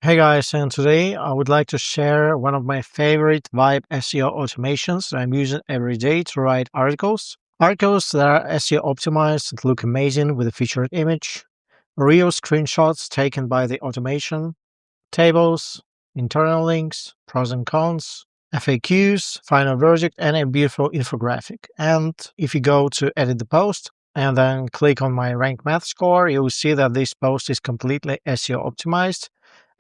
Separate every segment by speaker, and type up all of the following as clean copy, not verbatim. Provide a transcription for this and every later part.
Speaker 1: Hey guys, and today I would like to share one of my favorite Vibe SEO automations that I'm using every day to write articles. Articles that are SEO optimized, that look amazing with a featured image, real screenshots taken by the automation, tables, internal links, pros and cons, FAQs, final verdict, and a beautiful infographic. And if you go to edit the post and then click on my RankMath score, you will see that this post is completely SEO optimized.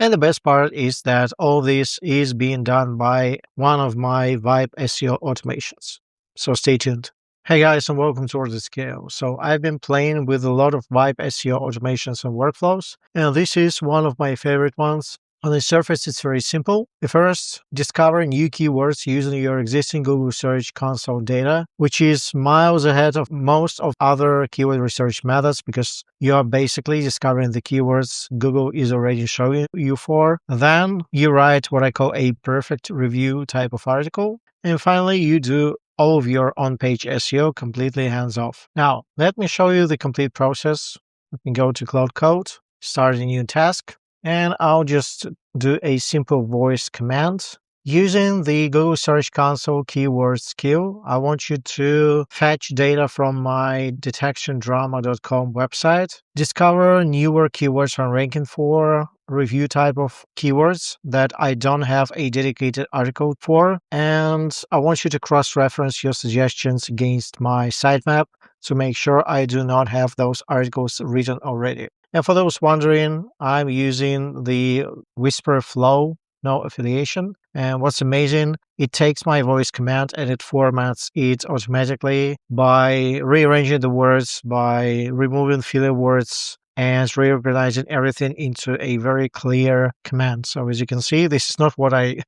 Speaker 1: And the best part is that all this is being done by one of my Vibe SEO automations. So stay tuned. Hey guys, and welcome to WordsAtScale. So I've been playing with a lot of Vibe SEO automations and workflows, and this is one of my favorite ones. On the surface, it's very simple. First, discover new keywords using your existing Google Search Console data, which is miles ahead of most of other keyword research methods because you are basically discovering the keywords Google is already showing you for. Then you write what I call a perfect review type of article. And finally, you do all of your on-page SEO completely hands-off. Now, let me show you the complete process. We can go to CloudCode, start a new task, and I'll just do a simple voice command. Using the Google Search Console keyword skill, I want you to fetch data from my detectiondrama.com website, discover newer keywords I'm ranking for, review type of keywords that I don't have a dedicated article for, and I want you to cross-reference your suggestions against my sitemap to make sure I do not have those articles written already. And for those wondering, I'm using the Whisper Flow, no affiliation. And what's amazing, it takes my voice command and it formats it automatically by rearranging the words, by removing filler words, and reorganizing everything into a very clear command. So as you can see, this is not what I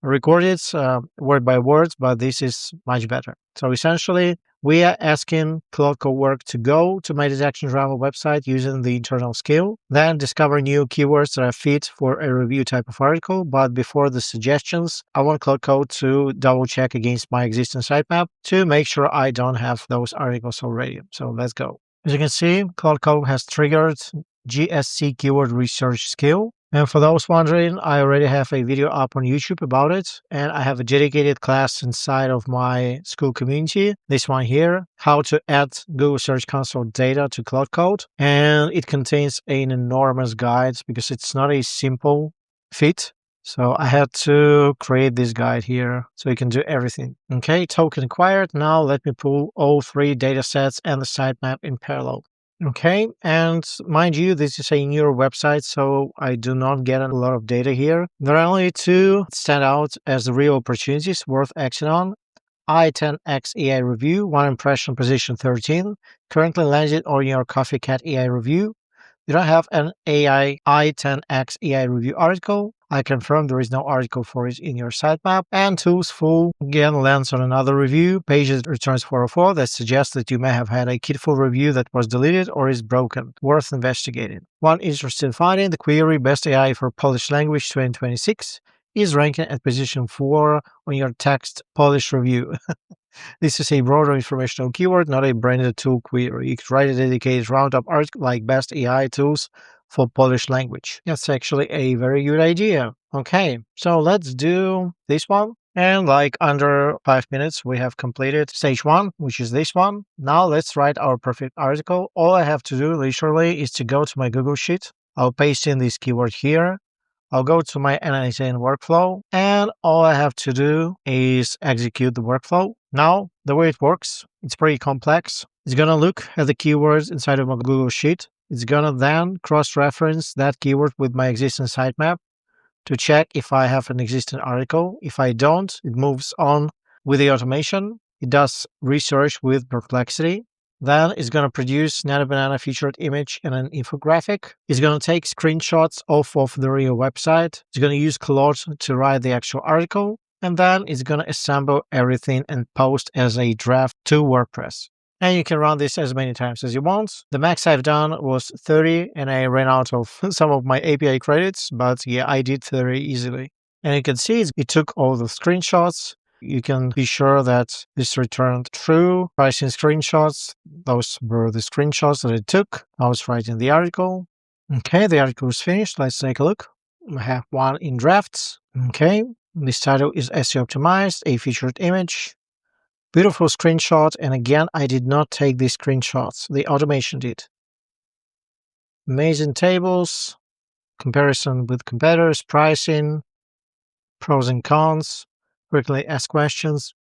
Speaker 1: recorded word by word, but this is much better. So essentially, we are asking CloudCode Work to go to my Detection Drama website using the internal skill, then discover new keywords that are fit for a review type of article. But before the suggestions, I want CloudCode to double check against my existing sitemap to make sure I don't have those articles already. So let's go. As you can see, CloudCode has triggered GSC keyword research skill. And for those wondering, I already have a video up on YouTube about it, and I have a dedicated class inside of my school community, this one here, how to add Google Search Console data to CloudCode. And it contains an enormous guide because it's not a simple fit. So I had to create this guide here so you can do everything. Okay, token acquired. Now let me pull all three data sets and the sitemap in parallel. Okay, and mind you, this is a newer website, so I do not get a lot of data here. There are only two stand out as the real opportunities worth acting on. I10X AI review, one impression, position 13, currently landed on your Coffee Cat AI review. You don't have an I10X AI review article. I confirm there is no article for it in your sitemap. And tools full again lands on another review. Pages returns 404 that suggests that you may have had a Kitful review that was deleted or is broken. Worth investigating. One interesting finding: the query Best AI for Polish Language 2026 is ranking at position 4 on your text Polish review. This is a broader informational keyword, not a branded tool query. You could write a dedicated roundup article like Best AI Tools for Polish Language. That's actually a very good idea. Okay, so let's do this one. And like under 5 minutes, we have completed stage 1, which is this one. Now let's write our perfect article. All I have to do literally is to go to my Google Sheet. I'll paste in this keyword here. I'll go to my NISN workflow, and all I have to do is execute the workflow. Now, the way it works, it's pretty complex. It's going to look at the keywords inside of my Google Sheet. It's going to then cross-reference that keyword with my existing sitemap to check if I have an existing article. If I don't, it moves on with the automation. It does research with Perplexity. Then it's going to produce Nana Banana featured image and an infographic. It's going to take screenshots off of the real website. It's going to use Claude to write the actual article. And then it's going to assemble everything and post as a draft to WordPress. And you can run this as many times as you want. The max I've done was 30, and I ran out of some of my API credits, but yeah, I did 30 easily. And you can see it took all the screenshots. You can be sure that this returned true. Pricing screenshots, those were the screenshots that it took. I was writing the article. Okay, the article is finished. Let's take a look. I have one in drafts. Okay. This title is SEO optimized, a featured image. Beautiful screenshot. And again, I did not take these screenshots. The automation did. Amazing tables, comparison with competitors, pricing, pros and cons, frequently asked questions,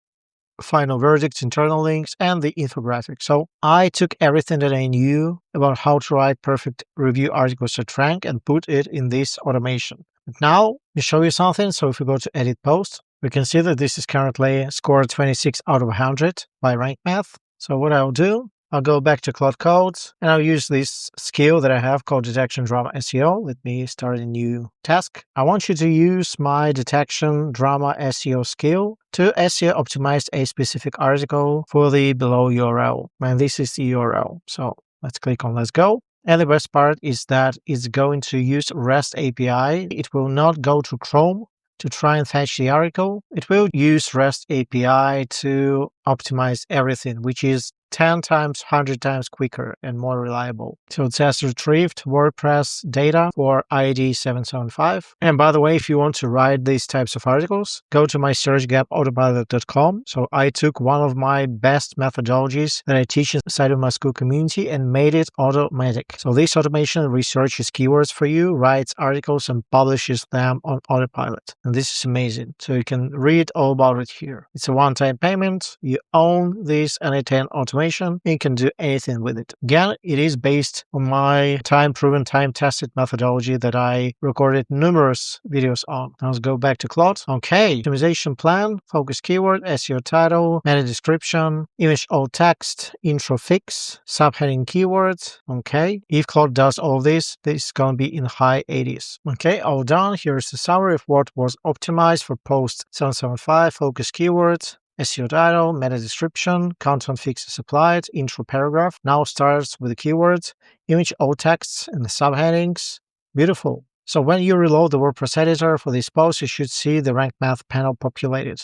Speaker 1: final verdicts, internal links, and the infographic. So I took everything that I knew about how to write perfect review articles at rank and put it in this automation. But now, let me show you something. So if we go to edit post, we can see that this is currently scored 26 out of 100 by RankMath. So what I'll do, I'll go back to CloudCode and I'll use this skill that I have called Detection Drama SEO. Let me start a new task. I want you to use my Detection Drama SEO skill to SEO optimize a specific article for the below URL. And this is the URL. So let's click on Let's Go. And the best part is that it's going to use REST API. It will not go to Chrome to try and fetch the article. It will use REST API to optimize everything, which is 10 times, 100 times quicker and more reliable. So it has retrieved WordPress data for ID 775. And by the way, if you want to write these types of articles, go to my search gap autopilot.com. So I took one of my best methodologies that I teach inside of my school community and made it automatic. So this automation researches keywords for you, writes articles and publishes them on Autopilot. And this is amazing. So you can read all about it here. It's a one-time payment. You own this N810 automation. You can do anything with it. Again, it is based on my time-proven, time-tested methodology that I recorded numerous videos on. Now let's go back to Claude. Okay, optimization plan, focus keyword, SEO title, meta description, image alt text, intro fix, subheading keywords. Okay, if Claude does all this, this is going to be in high 80s. Okay, all done. Here's the summary of what was optimized for post 775, focus keywords, SEO title, meta description, content fixes applied, intro paragraph. Now starts with the keywords, image alt texts, and the subheadings. Beautiful. So when you reload the WordPress editor for this post, you should see the RankMath panel populated.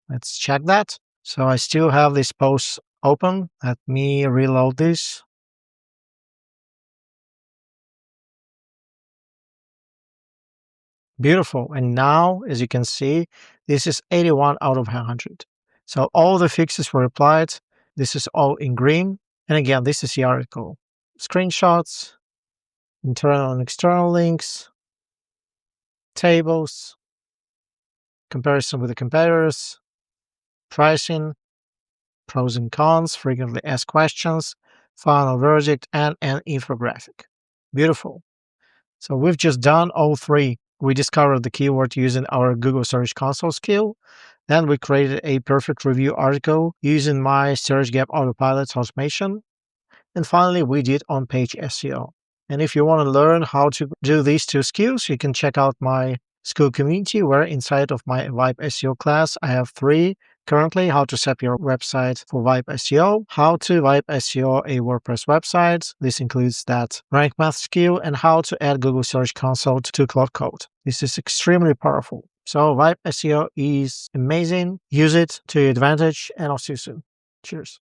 Speaker 1: Let's check that. So I still have this post open. Let me reload this. Beautiful. And now, as you can see, this is 81 out of 100. So all the fixes were applied. This is all in green. And again, this is the article. Screenshots, internal and external links, tables, comparison with the competitors, pricing, pros and cons, frequently asked questions, final verdict, and an infographic. Beautiful. So we've just done all three. We discovered the keyword using our Google Search Console skill. Then we created a perfect review article using my Search Gap Autopilot automation. And finally, we did on-page SEO. And if you want to learn how to do these two skills, you can check out my school community, where inside of my Vibe SEO class, I have 3 currently: how to set up your website for Vibe SEO, how to Vibe SEO a WordPress website. This includes that RankMath skill, and how to add Google Search Console to CloudCode. This is extremely powerful. So Vibe SEO is amazing. Use it to your advantage, and I'll see you soon. Cheers.